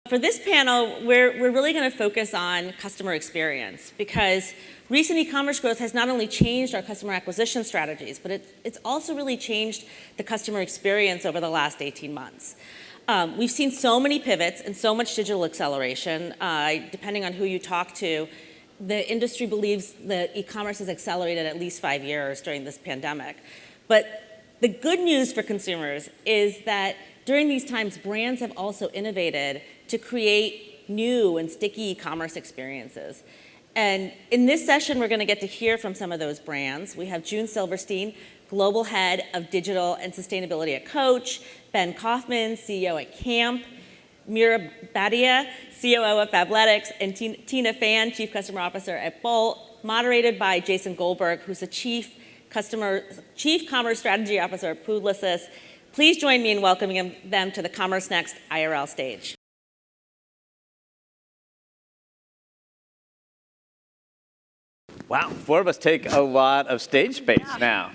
For this panel, we're really going to focus on customer experience because recent e-commerce growth has not only changed our customer acquisition strategies, but it's also really changed the customer experience over the last 18 months. We've seen so many pivots and so much digital acceleration. Depending on who you talk to, the industry believes that e-commerce has accelerated at least 5 years during this pandemic. But the good news for consumers is that during these times, brands have also innovated to create new and sticky e-commerce experiences. And in this session, we're going to get to hear from some of those brands. We have Joon Silverstein, Global Head of Digital and Sustainability at Coach, Ben Kaufman, CEO at Camp, Meera, Bhatia, COO of Fabletics, and Tina Fan, Chief Customer Officer at Bolt, moderated by Jason Goldberg, who's the Chief Commerce Strategy Officer at Publicis. Please join me in welcoming them to the Commerce Next IRL stage. Wow, 4 of us take a lot of stage space now.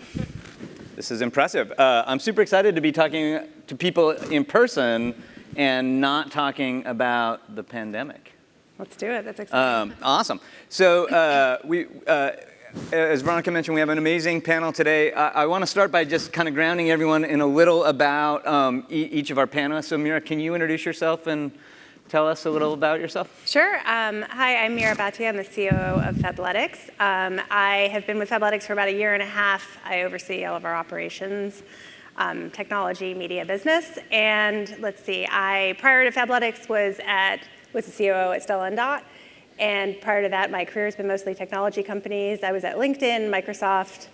This is impressive. I'm super excited to be talking to people in person and not talking about the pandemic. Let's do it. That's exciting. Awesome. So as Veronica mentioned, we have an amazing panel today. I want to start by just kind of grounding everyone in a little about each of our panelists. So Meera, can you introduce yourself and tell us a little about yourself? Sure. Hi, I'm Meera Bhatia. I'm the COO of Fabletics. I have been with Fabletics for about 1.5 years. I oversee all of our operations, technology, media, business. And let's see, prior to Fabletics was the COO at Stella & Dot. And prior to that, my career has been mostly technology companies. I was at LinkedIn, Microsoft,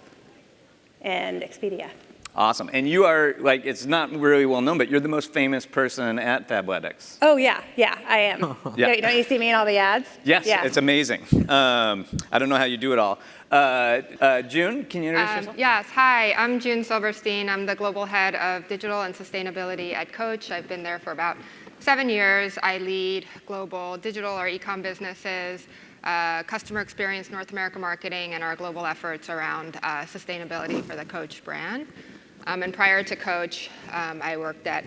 and Expedia. Awesome. And you are, like, it's not really well known, but you're the most famous person at Fabletics. Oh, yeah, I am. Yeah. Don't you see me in all the ads? Yes, yeah. It's amazing. I don't know how you do it all. Joon, can you introduce yourself? Yes, hi, I'm Joon Silverstein. I'm the Global Head of Digital and Sustainability at Coach. I've been there for about 7 years. I lead global digital or e-com businesses, customer experience, North America marketing, and our global efforts around sustainability for the Coach brand. And prior to Coach, I worked at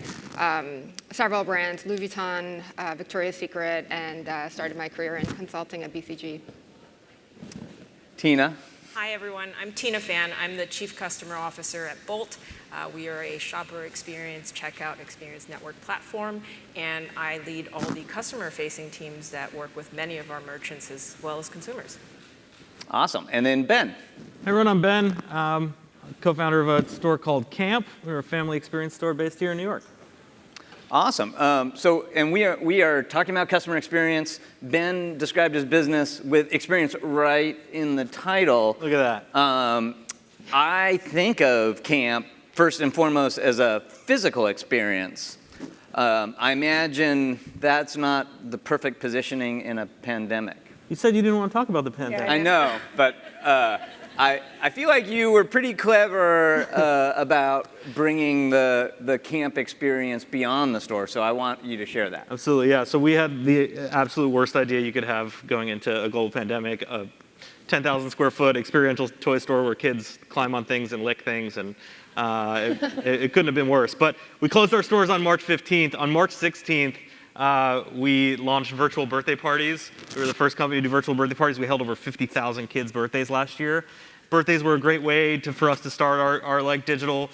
several brands, Louis Vuitton, Victoria's Secret, and started my career in consulting at BCG. Tina. Hi, everyone. I'm Tina Fan. I'm the Chief Customer Officer at Bolt. We are a shopper experience, checkout experience network platform, and I lead all the customer-facing teams that work with many of our merchants as well as consumers. Awesome. And then Ben. Hey, everyone. I'm Ben. Co-founder of a store called Camp. We're a family experience store based here in New York. Awesome. And we are talking about customer experience. Ben described his business with experience right in the title. Look at that. I think of Camp first and foremost as a physical experience. I imagine that's not the perfect positioning in a pandemic. You said you didn't want to talk about the pandemic. I know, but I feel like you were pretty clever about bringing the Camp experience beyond the store, so I want you to share that. Absolutely, yeah. So we had the absolute worst idea you could have going into a global pandemic, a 10,000 square foot experiential toy store where kids climb on things and lick things, and it couldn't have been worse. But we closed our stores on March 15th. On March 16th, we launched virtual birthday parties. We were the first company to do virtual birthday parties. We held over 50,000 kids' birthdays last year. Birthdays were a great way for us to start our like digital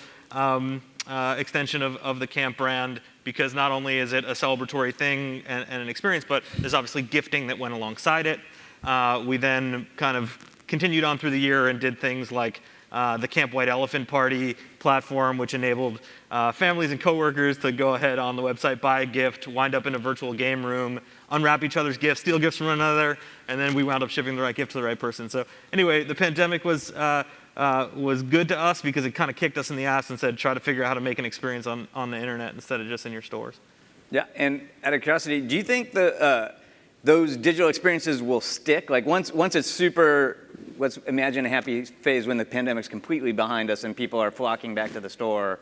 extension of the Camp brand, because not only is it a celebratory thing and an experience, but there's obviously gifting that went alongside it. We then kind of continued on through the year and did things like the Camp White Elephant Party platform, which enabled families and coworkers to go ahead on the website, buy a gift, wind up in a virtual game room, unwrap each other's gifts, steal gifts from one another, and then we wound up shipping the right gift to the right person. So anyway, the pandemic was good to us because it kind of kicked us in the ass and said, try to figure out how to make an experience on the internet instead of just in your stores. Yeah, and out of curiosity, do you think those digital experiences will stick? Like once it's super, let's imagine a happy phase when the pandemic's completely behind us and people are flocking back to the store.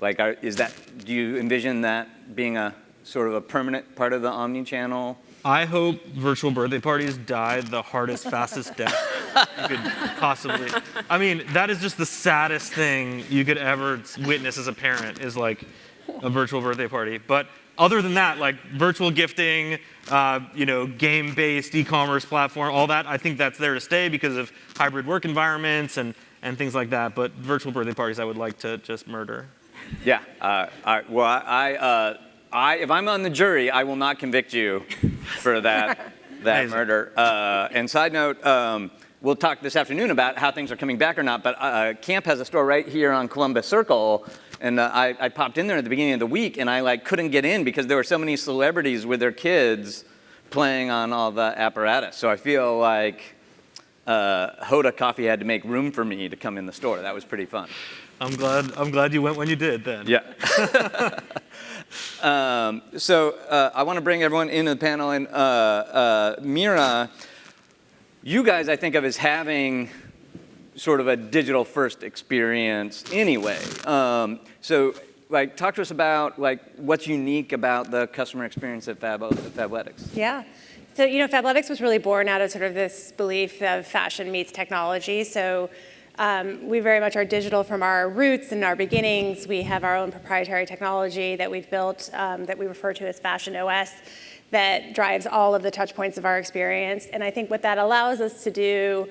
Like, do you envision that being a sort of a permanent part of the omnichannel? I hope virtual birthday parties die the hardest, fastest death you could possibly. I mean, that is just the saddest thing you could ever witness as a parent, is like a virtual birthday party. But other than that, like virtual gifting, game-based e-commerce platform, all that, I think that's there to stay because of hybrid work environments and things like that. But virtual birthday parties, I would like to just murder. Yeah. If I'm on the jury, I will not convict you for that murder. And side note, we'll talk this afternoon about how things are coming back or not. But Camp has a store right here on Columbus Circle. And I popped in there at the beginning of the week, and I couldn't get in because there were so many celebrities with their kids playing on all the apparatus. So I feel like Hoda Coffee had to make room for me to come in the store. That was pretty fun. I'm glad you went when you did then. Yeah. So I want to bring everyone into the panel. And Meera, you guys I think of as having sort of a digital-first experience anyway. So talk to us about what's unique about the customer experience at Fabletics. Yeah. So, Fabletics was really born out of sort of this belief of fashion meets technology. So we very much are digital from our roots and our beginnings. We have our own proprietary technology that we've built that we refer to as Fashion OS that drives all of the touch points of our experience. And I think what that allows us to do,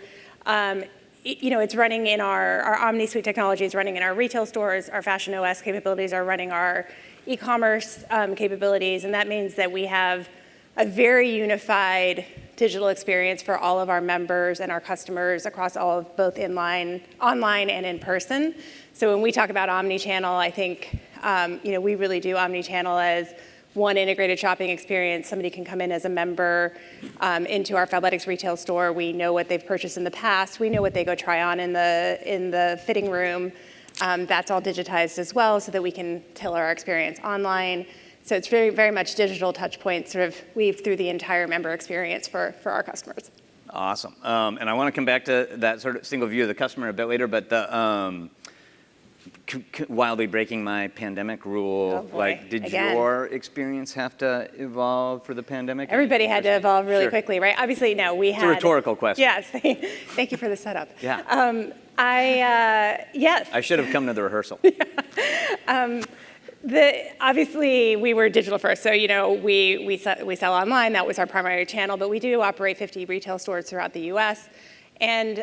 it's running in our Omni Suite technology is running in our retail stores. Our Fashion OS capabilities are running our e-commerce capabilities. And that means that we have a very unified digital experience for all of our members and our customers across all of both online and in person. So when we talk about omnichannel, I think we really do omnichannel as one integrated shopping experience. Somebody can come in as a member into our Fabletics retail store. We know what they've purchased in the past. We know what they go try on in the fitting room. That's all digitized as well so that we can tailor our experience online. So it's very, very much digital touch points sort of weave through the entire member experience for our customers. Awesome. And I want to come back to that sort of single view of the customer a bit later, but the wildly breaking my pandemic rule, did your experience have to evolve for the pandemic? Everybody had to evolve really quickly, right? Obviously, no, we had. It's a rhetorical question. Yes, thank you for the setup. Yeah. Yes. I should have come to the rehearsal. Obviously, we were digital first, so we sell online. That was our primary channel, but we do operate 50 retail stores throughout the U.S., and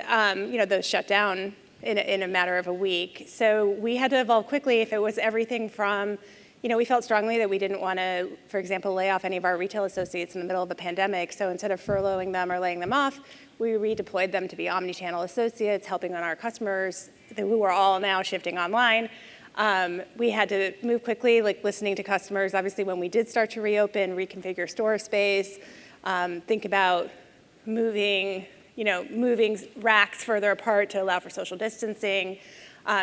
those shut down in a matter of a week. So we had to evolve quickly. If it was everything from, we felt strongly that we didn't want to, for example, lay off any of our retail associates in the middle of a pandemic. So instead of furloughing them or laying them off, we redeployed them to be omnichannel associates, helping on our customers who are all now shifting online. We had to move quickly, listening to customers. Obviously, when we did start to reopen, reconfigure store space, think about moving racks further apart to allow for social distancing,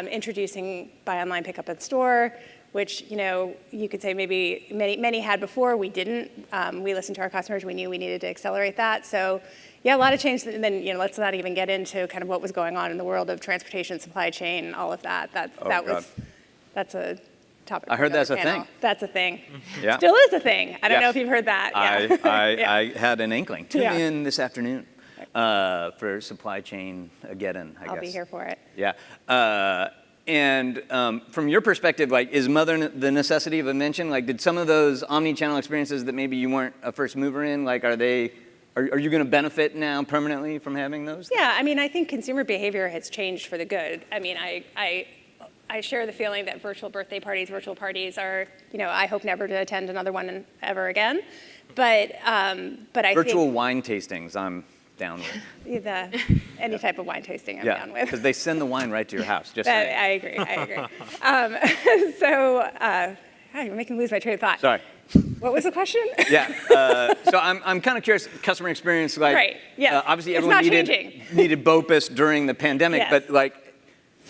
introducing buy online, pick up at store, which you could say maybe many had before. We didn't. We listened to our customers. We knew we needed to accelerate that. So yeah, a lot of change. And then let's not even get into kind of what was going on in the world of transportation, supply chain, all of that. That's a topic. I heard that's a panel. thing. That's a thing. Yeah. Still is a thing. I don't know if you've heard that. Yeah. I had an inkling. Tune in this afternoon for supply chain again, I guess. I'll be here for it. Yeah. And from your perspective, is the necessity of invention? Did some of those omni-channel experiences that maybe you weren't a first mover in, are you going to benefit now permanently from having those? Yeah, I think consumer behavior has changed for the good. I share the feeling that virtual birthday parties, virtual parties are, I hope never to attend another one ever again. But I think virtual wine tastings, I'm down with. Any type of wine tasting, I'm down with. Because they send the wine right to your house. I agree. You're making me lose my train of thought. Sorry. What was the question? Yeah. So I'm kind of curious, customer experience, right. Yes. Obviously it's everyone not needed BOPUS during the pandemic, yes. but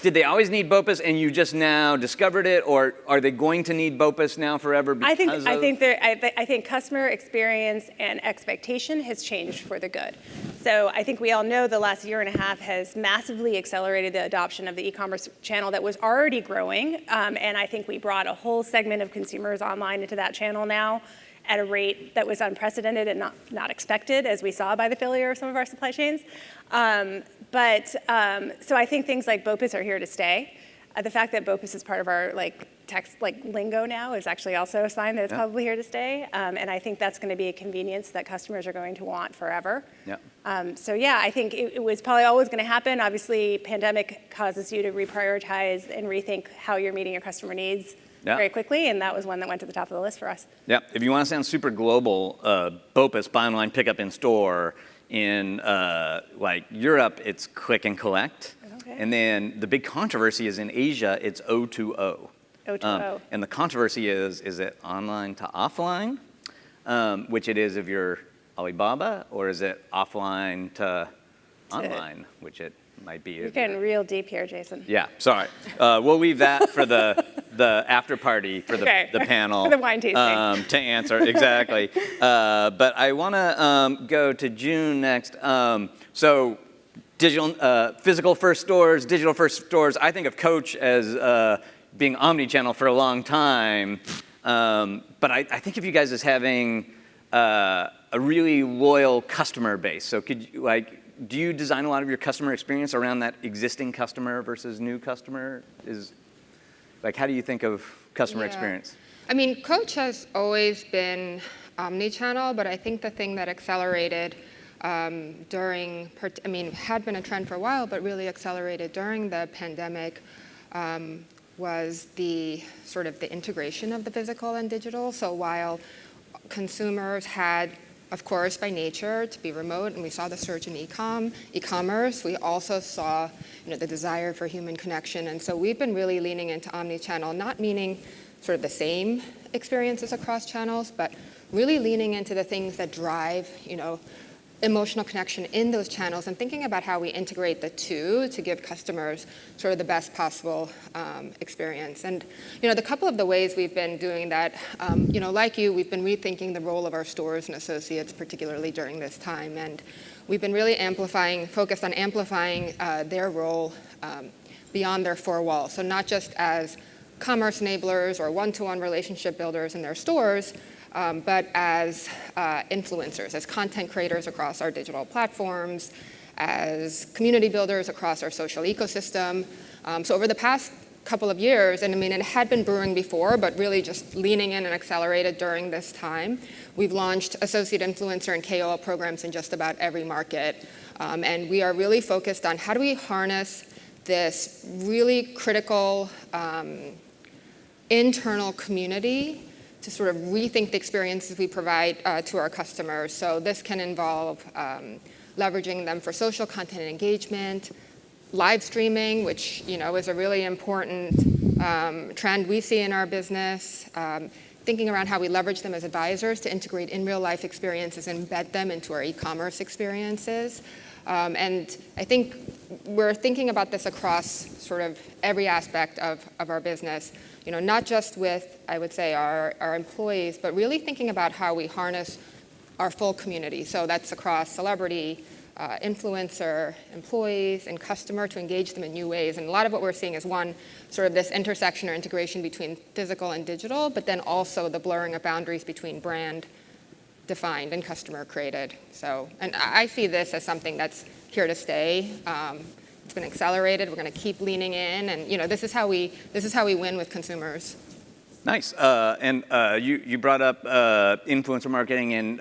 did they always need BOPUS and you just now discovered it, or are they going to need BOPUS now forever because I think customer experience and expectation has changed for the good. So I think we all know the last year and a half has massively accelerated the adoption of the e-commerce channel that was already growing, and I think we brought a whole segment of consumers online into that channel now at a rate that was unprecedented and not expected, as we saw by the failure of some of our supply chains. So I think things like BOPUS are here to stay. The fact that BOPUS is part of our text like lingo now is actually also a sign that it's probably here to stay. And I think that's going to be a convenience that customers are going to want forever. So yeah, I think it was probably always going to happen. Obviously, pandemic causes you to reprioritize and rethink how you're meeting your customer needs very quickly, and that was one that went to the top of the list for us. Yeah, if you want to sound super global, BOPUS, buy online, pick up in store. In like Europe, it's click and collect. And then the big controversy is in Asia, it's O2O. O2O. And the controversy is it online to offline, which it is if you're Alibaba, or is it offline to online, which it might be. You're getting real deep here, Jason. Yeah, sorry. We'll leave that for the after party for the panel. For the wine tasting. To answer, exactly. But I want to go to Joon next. So digital, physical first stores, digital first stores. I think of Coach as being omnichannel for a long time. But I think of you guys as having a really loyal customer base. So could you, do you design a lot of your customer experience around that existing customer versus new customer? How do you think of customer experience? I mean, Coach has always been omnichannel, but I think the thing that accelerated had been a trend for a while, but really accelerated during the pandemic was the sort of the integration of the physical and digital. So while consumers had, of course, by nature, to be remote, and we saw the surge in e-commerce, we also saw the desire for human connection. And so we've been really leaning into omnichannel, not meaning sort of the same experiences across channels, but really leaning into the things that drive emotional connection in those channels and thinking about how we integrate the two to give customers sort of the best possible experience. And the couple of the ways we've been doing that, like you, we've been rethinking the role of our stores and associates, particularly during this time. And we've been really focused on amplifying their role beyond their four walls. So not just as commerce enablers or one-to-one relationship builders in their stores, but as influencers, as content creators across our digital platforms, as community builders across our social ecosystem. So over the past couple of years, and it had been brewing before, but really just leaning in and accelerated during this time, we've launched associate influencer and KOL programs in just about every market. And we are really focused on how do we harness this really critical internal community to sort of rethink the experiences we provide to our customers. So this can involve leveraging them for social content and engagement, live streaming, which is a really important trend we see in our business, thinking around how we leverage them as advisors to integrate in real life experiences and embed them into our e-commerce experiences. And I think we're thinking about this across sort of every aspect of our business. Not just with, I would say, our employees, but really thinking about how we harness our full community. So that's across celebrity, influencer, employees, and customer to engage them in new ways. And a lot of what we're seeing is one, sort of this intersection or integration between physical and digital, but then also the blurring of boundaries between brand defined and customer created. So, and I see this as something that's here to stay. It's been accelerated. We're going to keep leaning in, and this is how we win with consumers. Nice. And you brought up influencer marketing and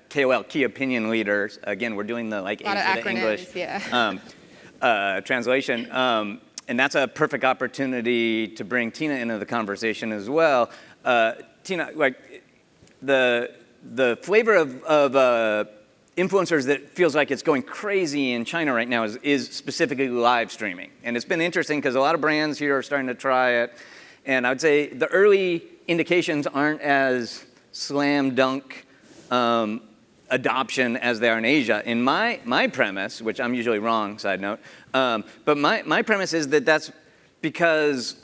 KOL, key opinion leaders. Again, we're doing the a lot of acronyms, English translation, and that's a perfect opportunity to bring Tina into the conversation as well. Tina, the flavor of influencers that feels like it's going crazy in China right now is specifically live streaming. And it's been interesting because a lot of brands here are starting to try it. And I would say the early indications aren't as slam dunk adoption as they are in Asia. In my premise, which I'm usually wrong, side note, but my premise is that that's because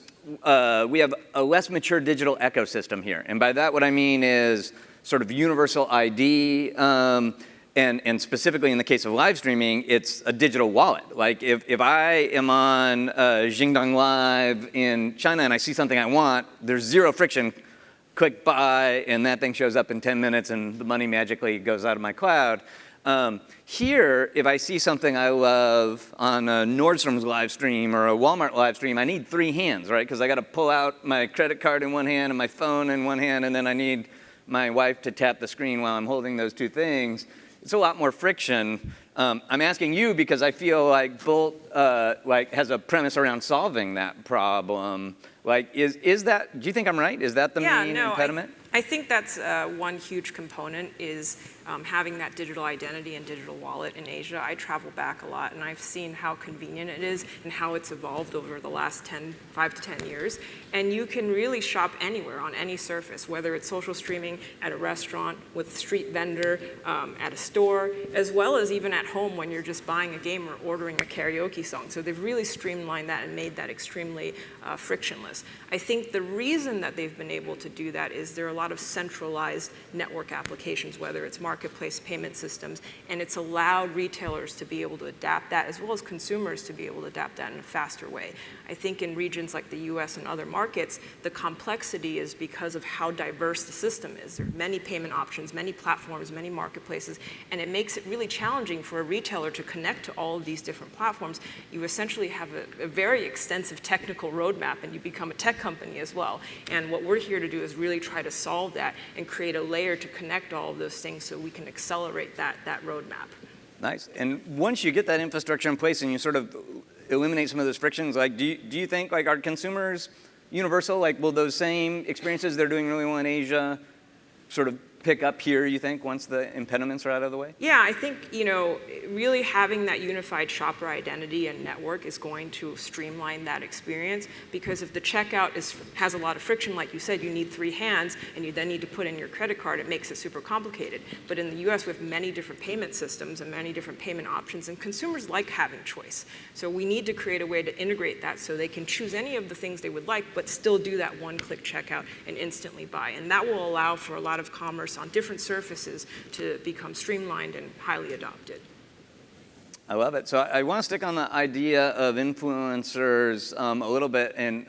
we have a less mature digital ecosystem here. And by that what I mean is sort of universal ID, and specifically in the case of live streaming, it's a digital wallet. Like if I am on Jingdong Live in China and I see something I want, there's zero friction. Click buy, and that thing shows up in 10 minutes, and the money magically goes out of my cloud. Here, if I see something I love on a Nordstrom's live stream or a Walmart live stream, I need 3 hands, right? Because I got to pull out my credit card in one hand and my phone in one hand, and then I need my wife to tap the screen while I'm holding those 2 things. It's a lot more friction. I'm asking you because I feel like Bolt has a premise around solving that problem. Like, is that? Do you think I'm right? Is that the main impediment? I think that's one huge component is having that digital identity and digital wallet in Asia. I travel back a lot, and I've seen how convenient it is and how it's evolved over the last 5 to 10 years. And you can really shop anywhere on any surface, whether it's social streaming at a restaurant, with a street vendor, at a store, as well as even at home when you're just buying a game or ordering a karaoke song. So they've really streamlined that and made that extremely frictionless. I think the reason that they've been able to do that is there are a lot of centralized network applications, whether it's marketplace payment systems, and it's allowed retailers to be able to adapt that as well as consumers to be able to adapt that in a faster way. I think in regions like the US and other markets, the complexity is because of how diverse the system is. There are many payment options, many platforms, many marketplaces, and it makes it really challenging for a retailer to connect to all of these different platforms. You essentially have a very extensive technical roadmap, and you become a tech company as well. And what we're here to do is really try to solve that and create a layer to connect all of those things so we can accelerate that roadmap. Nice. And once you get that infrastructure in place and you sort of eliminate some of those frictions, like do you think like are consumers universal? Like will those same experiences they're doing really well in Asia sort of pick up here, you think, once the impediments are out of the way? Yeah, I think, really having that unified shopper identity and network is going to streamline that experience, because if the checkout has a lot of friction, like you said, you need 3 hands, and you then need to put in your credit card, it makes it super complicated. But in the US, we have many different payment systems and many different payment options, and consumers like having choice. So we need to create a way to integrate that so they can choose any of the things they would like, but still do that one-click checkout and instantly buy. And that will allow for a lot of commerce on different surfaces to become streamlined and highly adopted. I love it. So I want to stick on the idea of influencers a little bit. And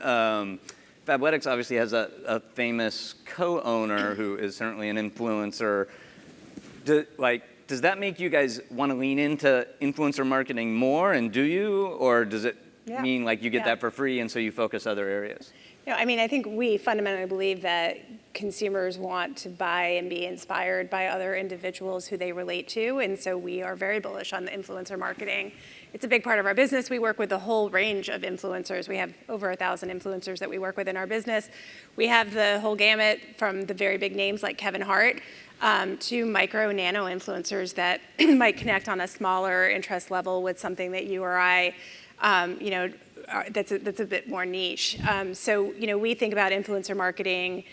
Fabletics obviously has a famous co-owner who is certainly an influencer. Does that make you guys want to lean into influencer marketing more? And do you? Or does it mean like you get that for free and so you focus other areas? No, I mean, I think we fundamentally believe that consumers want to buy and be inspired by other individuals who they relate to, and so we are very bullish on the influencer marketing. It's a big part of our business. We work with a whole range of influencers. We have over 1,000 influencers that we work with in our business. We have the whole gamut from the very big names like Kevin Hart to micro nano influencers that might connect on a smaller interest level with something that you or I, that's a bit more niche. So we think about influencer marketing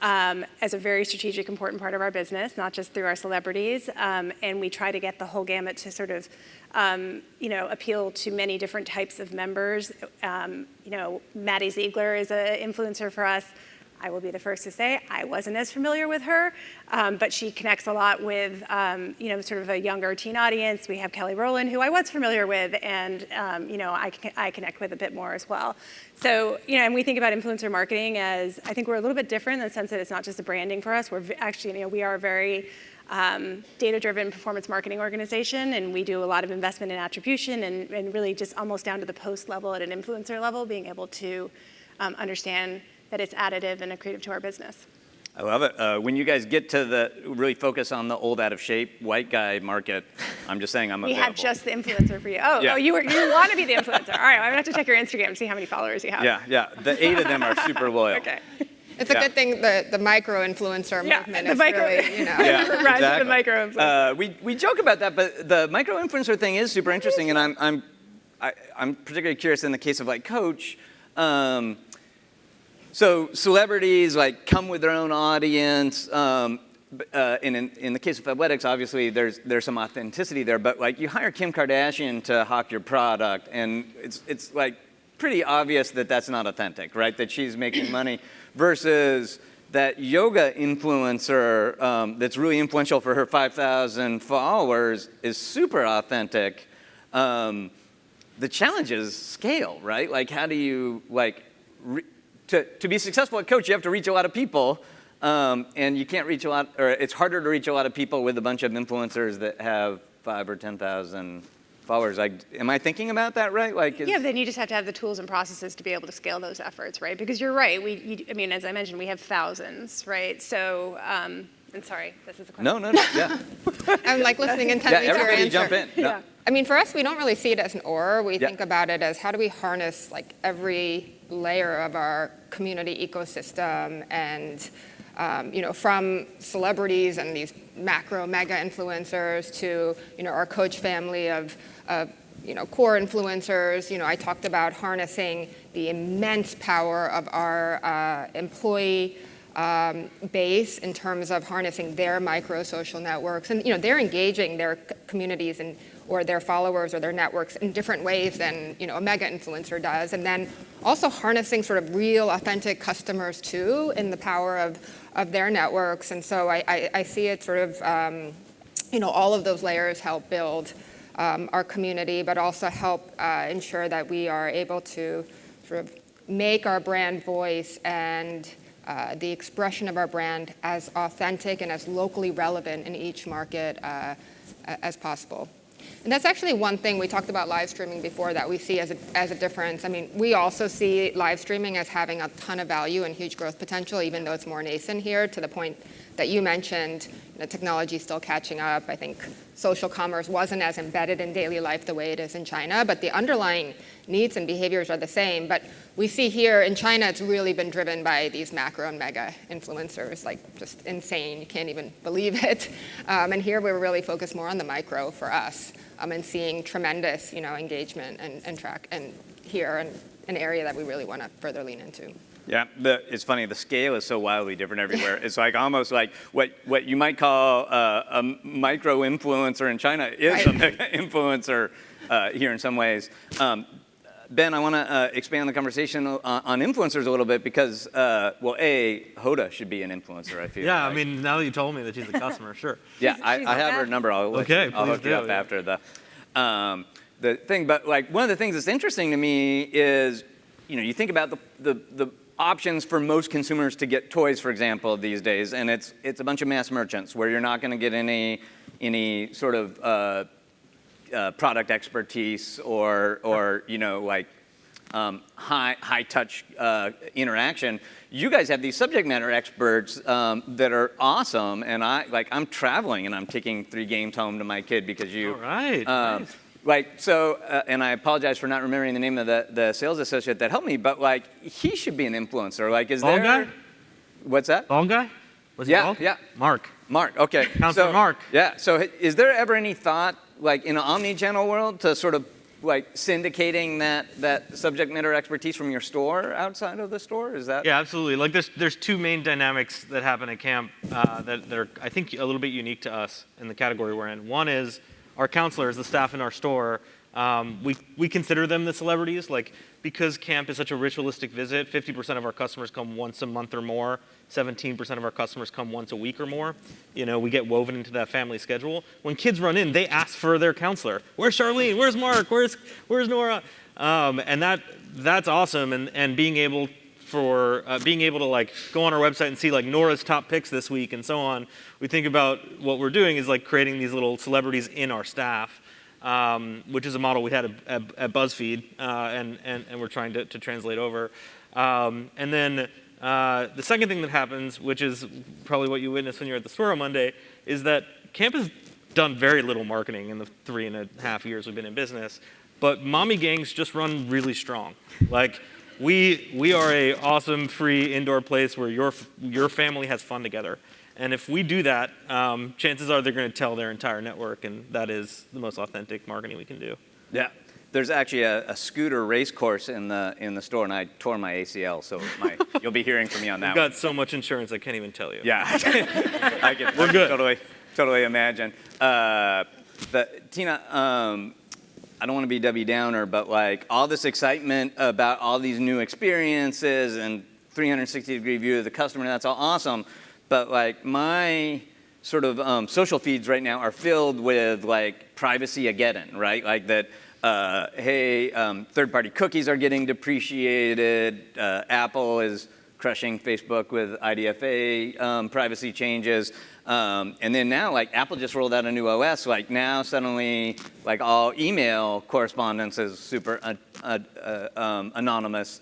as a very strategic, important part of our business, not just through our celebrities, and we try to get the whole gamut to sort of, appeal to many different types of members. Maddie Ziegler is an influencer for us. I will be the first to say I wasn't as familiar with her, but she connects a lot with, sort of a younger teen audience. We have Kelly Rowland, who I was familiar with, and I connect with a bit more as well. So, and we think about influencer marketing as, I think we're a little bit different in the sense that it's not just a branding for us. We're actually, we are a very data-driven performance marketing organization, and we do a lot of investment in attribution and really just almost down to the post level at an influencer level, being able to understand that it's additive and accretive to our business. I love it. When you guys get to really focus on the old out of shape white guy market, I'm just saying I'm available. We have just the influencer for you. Oh, you want to be the influencer. All right, I'm gonna have to check your Instagram to see how many followers you have. Yeah. The 8 of them are super loyal. Okay. It's a good thing the micro-influencer movement is really, Yeah, rise of the micro-influencer. We joke about that, but the micro-influencer thing is super interesting, and I'm particularly curious in the case of like Coach. So celebrities like come with their own audience. In the case of Fabletics, obviously there's some authenticity there. But like you hire Kim Kardashian to hawk your product, and it's like pretty obvious that that's not authentic, right? That she's making money versus that yoga influencer that's really influential for her 5,000 followers is super authentic. The challenge is scale, right? Like how do you to be successful at Coach, you have to reach a lot of people, and you can't reach a lot, or it's harder to reach a lot of people with a bunch of influencers that have 5 or 10,000 followers. Like, am I thinking about that right? Like, Yeah, then you just have to have the tools and processes to be able to scale those efforts, right? Because you're right. I mean, as I mentioned, we have thousands, right? So, and sorry, this is a question. No, yeah. I'm like listening Yeah, intently to your everybody answer. jump in. No. Yeah. I mean, for us, we don't really see it as an or. We Yeah. think about it as how do we harness like every layer of our community ecosystem, and from celebrities and these macro mega influencers to our coach family of core influencers. I talked about harnessing the immense power of our employee base in terms of harnessing their micro social networks, and they're engaging their communities or their followers or their networks in different ways than a mega influencer does, and then also harnessing sort of real authentic customers too in the power of their networks. And so I see it sort of all of those layers help build our community, but also help ensure that we are able to sort of make our brand voice and the expression of our brand as authentic and as locally relevant in each market as possible. And that's actually one thing we talked about live streaming before that we see as a difference. I mean, we also see live streaming as having a ton of value and huge growth potential, even though it's more nascent here, to the point that you mentioned. Technology is still catching up. I think social commerce wasn't as embedded in daily life the way it is in China, but the underlying needs and behaviors are the same. But we see here in China, it's really been driven by these macro and mega influencers, like just insane. You can't even believe it. And here we're really focused more on the micro for us, and seeing tremendous, engagement and here and an area that we really want to further lean into. Yeah, it's funny. The scale is so wildly different everywhere. It's like almost like what you might call a micro influencer in China is a mega influencer here in some ways. Ben, I want to expand the conversation on influencers a little bit because, Hoda should be an influencer, I feel. Yeah, like. I mean, now that you told me that she's a customer, sure. Yeah, I have her number. I'll hook you up after the thing. But like one of the things that's interesting to me is, you think about the options for most consumers to get toys, for example, these days, and it's a bunch of mass merchants where you're not going to get any sort of product expertise or high touch interaction. You guys have these subject matter experts that are awesome, and I'm traveling and I'm taking 3 games home to my kid because you. All right. Nice. And I apologize for not remembering the name of the sales associate that helped me, but he should be an influencer. Is Bald there? guy? What's that? Bald guy? Was he bald? Yeah. Mark. Okay. Counselor Mark. Yeah. So is there ever any thought, in an omni-channel world, to sort of syndicating that subject matter expertise from your store outside of the store? Is that? Yeah, absolutely. There's 2 main dynamics that happen at camp that are, I think, a little bit unique to us in the category we're in. One is our counselors, the staff in our store, we consider them the celebrities. Because camp is such a ritualistic visit, 50% of our customers come once a month or more. 17% of our customers come once a week or more. We get woven into that family schedule. When kids run in, they ask for their counselor. Where's Charlene? Where's Mark? Where's Nora? And that's awesome. And being able to go on our website and see Nora's top picks this week and so on. We think about what we're doing is creating these little celebrities in our staff, which is a model we had at BuzzFeed, and we're trying to translate over. And then the second thing that happens, which is probably what you witnessed when you're at the store on Monday, is that camp has done very little marketing in the 3.5 years we've been in business, but mommy gangs just run really strong. We are a awesome free indoor place where your family has fun together. And if we do that, chances are they're going to tell their entire network, and that is the most authentic marketing we can do. Yeah. There's actually a scooter race course in the store, and I tore my ACL, so you'll be hearing from me on that. We've got so much insurance, I can't even tell you. Yeah. I can totally imagine. Tina, I don't want to be Debbie Downer, but all this excitement about all these new experiences and 360-degree view of the customer, that's all awesome. But my sort of social feeds right now are filled with privacy-ageddon, right? Third-party cookies are getting depreciated. Apple is crushing Facebook with IDFA privacy changes. And then now, like Apple just rolled out a new OS. Like now suddenly, like all email correspondence is super anonymous.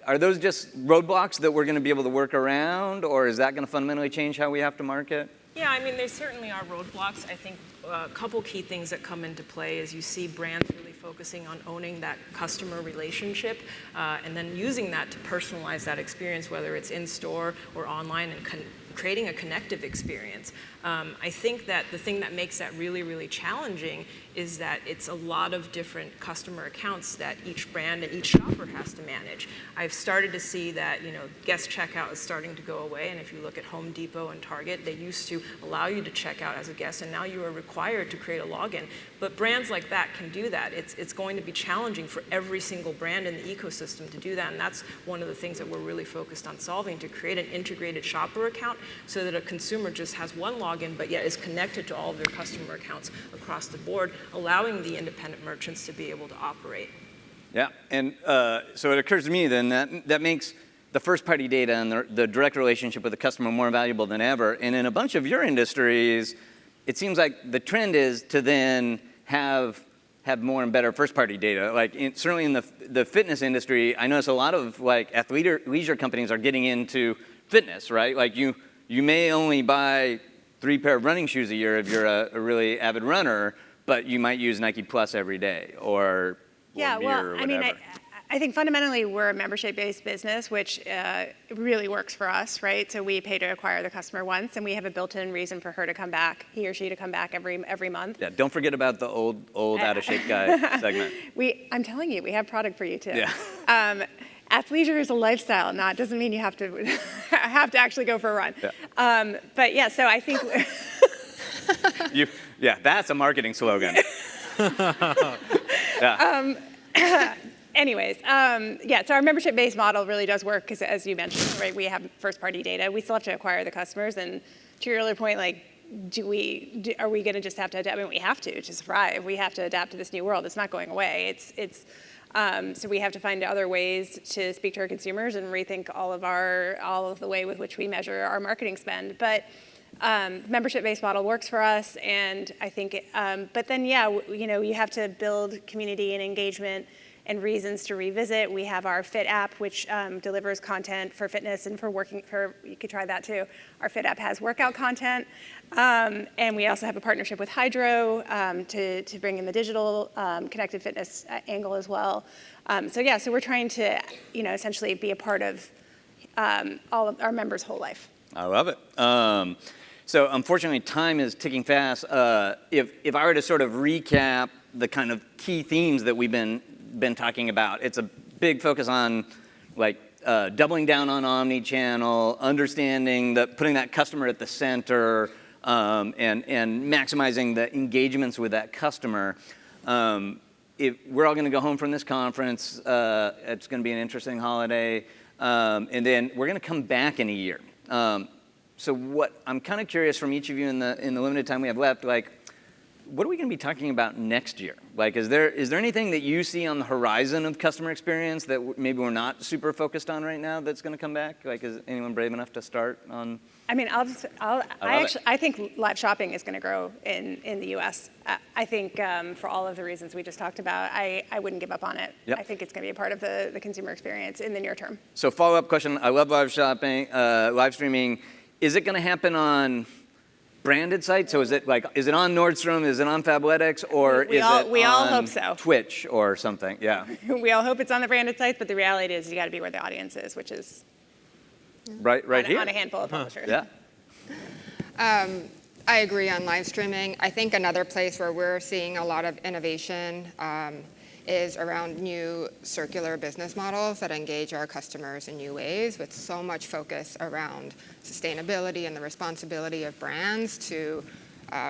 Are those just roadblocks that we're gonna be able to work around, or is that gonna fundamentally change how we have to market? Yeah, I mean, there certainly are roadblocks. I think a couple key things that come into play is you see brands really focusing on owning that customer relationship and then using that to personalize that experience, whether it's in store or online, and creating a connective experience. I think that the thing that makes that really, really challenging is that it's a lot of different customer accounts that each brand and each shopper has to manage. I've started to see that, guest checkout is starting to go away, and if you look at Home Depot and Target, they used to allow you to check out as a guest, and now you are required to create a login. But brands like that can do that. It's going to be challenging for every single brand in the ecosystem to do that, and that's one of the things that we're really focused on solving, to create an integrated shopper account so that a consumer just has one login, but yet is connected to all of their customer accounts across the board, allowing the independent merchants to be able to operate. Yeah, and so it occurs to me then that makes the first-party data and the direct relationship with the customer more valuable than ever. And in a bunch of your industries, it seems like the trend is to then have more and better first-party data. Like certainly in the fitness industry, I notice a lot of like leisure companies are getting into fitness, right? Like you may only buy 3 pair of running shoes a year if you're a really avid runner, but you might use Nike Plus every day or Yeah, Meera well, or I mean, whatever. I think fundamentally we're a membership-based business, which really works for us, right? So we pay to acquire the customer once, and we have a built-in reason for her to come back, he or she to come back every month. Yeah, don't forget about the old out-of-shape guy segment. I'm telling you, we have product for you too. Yeah. Athleisure is a lifestyle, doesn't mean you have to actually go for a run. Yeah. But yeah, so I think. Yeah, that's a marketing slogan. Yeah. Anyways, so our membership-based model really does work because, as you mentioned, right, we have first-party data. We still have to acquire the customers, and to your earlier point, like, are we going to just have to adapt? I mean, we have to survive. We have to adapt to this new world. It's not going away. So we have to find other ways to speak to our consumers and rethink all of the way with which we measure our marketing spend. But membership-based model works for us, and I think. But then, you have to build community and engagement and reasons to revisit. We have our Fit app, which delivers content for fitness and for working. You could try that too. Our Fit app has workout content, and we also have a partnership with Hydro to bring in the digital connected fitness angle as well. So we're trying to, essentially be a part of all of our members' whole life. I love it. So unfortunately, time is ticking fast. If I were to sort of recap the kind of key themes that we've been talking about, it's a big focus on like doubling down on omnichannel, understanding putting that customer at the center, and maximizing the engagements with that customer. If we're all going to go home from this conference, it's going to be an interesting holiday, and then we're going to come back in a year. So what I'm kind of curious from each of you in the limited time we have left, like, what are we going to be talking about next year? Like, is there anything that you see on the horizon of customer experience that maybe we're not super focused on right now that's going to come back? Like, is anyone brave enough to start on? I mean, I think live shopping is going to grow in the U.S. I think for all of the reasons we just talked about, I wouldn't give up on it. Yep. I think it's going to be a part of the consumer experience in the near term. So follow-up question, I love live shopping, live streaming. Is it going to happen on branded sites? So is it on Nordstrom? Is it on Fabletics? Or We all hope so. Twitch or something? Yeah. We all hope it's on the branded sites, but the reality is you got to be where the audience is, which is Right here. on a handful of publishers. Yeah. I agree on live streaming. I think another place where we're seeing a lot of innovation is around new circular business models that engage our customers in new ways, with so much focus around sustainability and the responsibility of brands to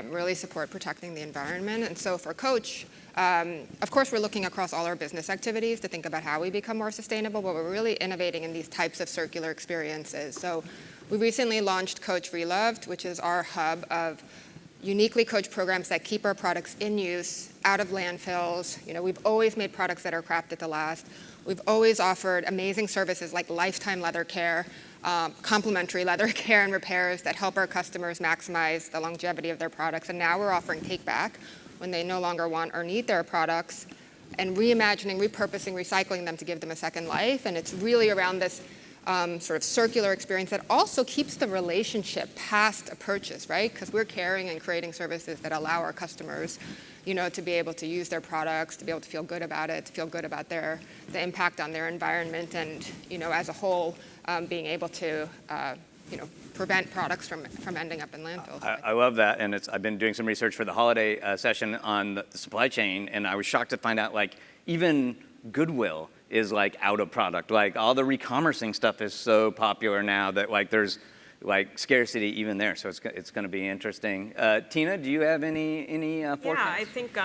really support protecting the environment. And so for Coach, of course, we're looking across all our business activities to think about how we become more sustainable, but we're really innovating in these types of circular experiences. So we recently launched Coach Reloved, which is our hub of uniquely coached programs that keep our products in use, out of landfills. We've always made products that are crafted to last. We've always offered amazing services like lifetime leather care, complimentary leather care and repairs that help our customers maximize the longevity of their products. And now we're offering take back when they no longer want or need their products, and reimagining, repurposing, recycling them to give them a second life. And it's really around this sort of circular experience that also keeps the relationship past a purchase, right? Because we're caring and creating services that allow our customers, to be able to use their products, to be able to feel good about it, to feel good about the impact on their environment, and as a whole, being able to prevent products from ending up in landfills. I love that, and I've been doing some research for the holiday session on the supply chain, and I was shocked to find out even Goodwill is out of product. All the re-commercing stuff is so popular now that there's scarcity even there. So it's going to be interesting. Tina, do you have any forecasts? Yeah, I think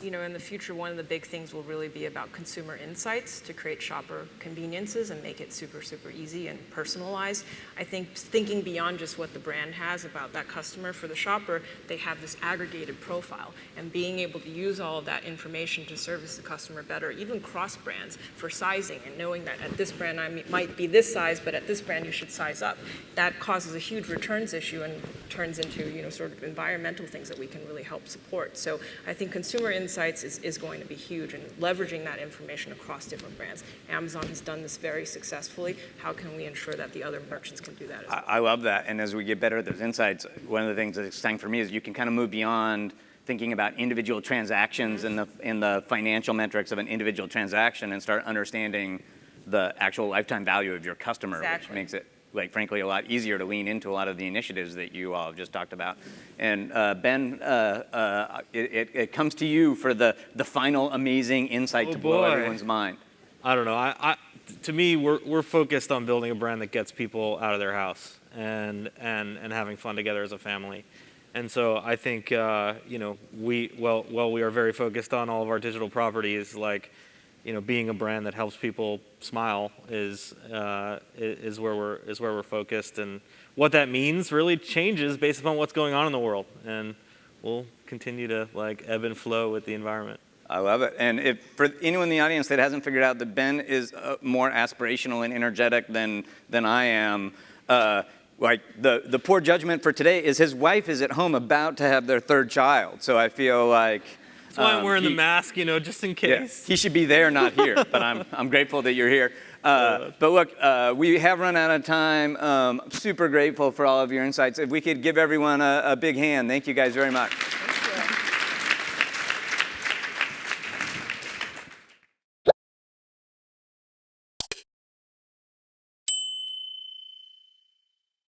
in the future, one of the big things will really be about consumer insights to create shopper conveniences and make it super, super easy and personalized. I think thinking beyond just what the brand has about that customer, for the shopper, they have this aggregated profile, and being able to use all of that information to service the customer better, even cross brands for sizing, and knowing that at this brand I might be this size, but at this brand you should size up. That causes a huge returns issue and turns into sort of environmental things that we can really help support. So I think consumer insights is going to be huge, and leveraging that information across different brands. Amazon has done this very successfully. How can we ensure that the other merchants can do that as well? I love that, and as we get better at those insights, one of the things that's exciting for me is you can kind of move beyond thinking about individual transactions and the financial metrics of an individual transaction and start understanding the actual lifetime value of your customer, Exactly. which makes it frankly, a lot easier to lean into a lot of the initiatives that you all have just talked about. And Ben, it comes to you for the final amazing insight to blow everyone's mind. I don't know. To me, we're focused on building a brand that gets people out of their house and having fun together as a family. And so I think we are very focused on all of our digital properties, being a brand that helps people smile is where we're focused, and what that means really changes based upon what's going on in the world, and we'll continue to ebb and flow with the environment. I love it. And if for anyone in the audience that hasn't figured out that Ben is more aspirational and energetic than I am, the poor judgment for today is his wife is at home about to have their third child. So I feel like that's why I'm wearing the mask, just in case. Yeah, he should be there, not here. But I'm grateful that you're here. But look, we have run out of time. I'm super grateful for all of your insights. If we could give everyone a big hand. Thank you guys very much.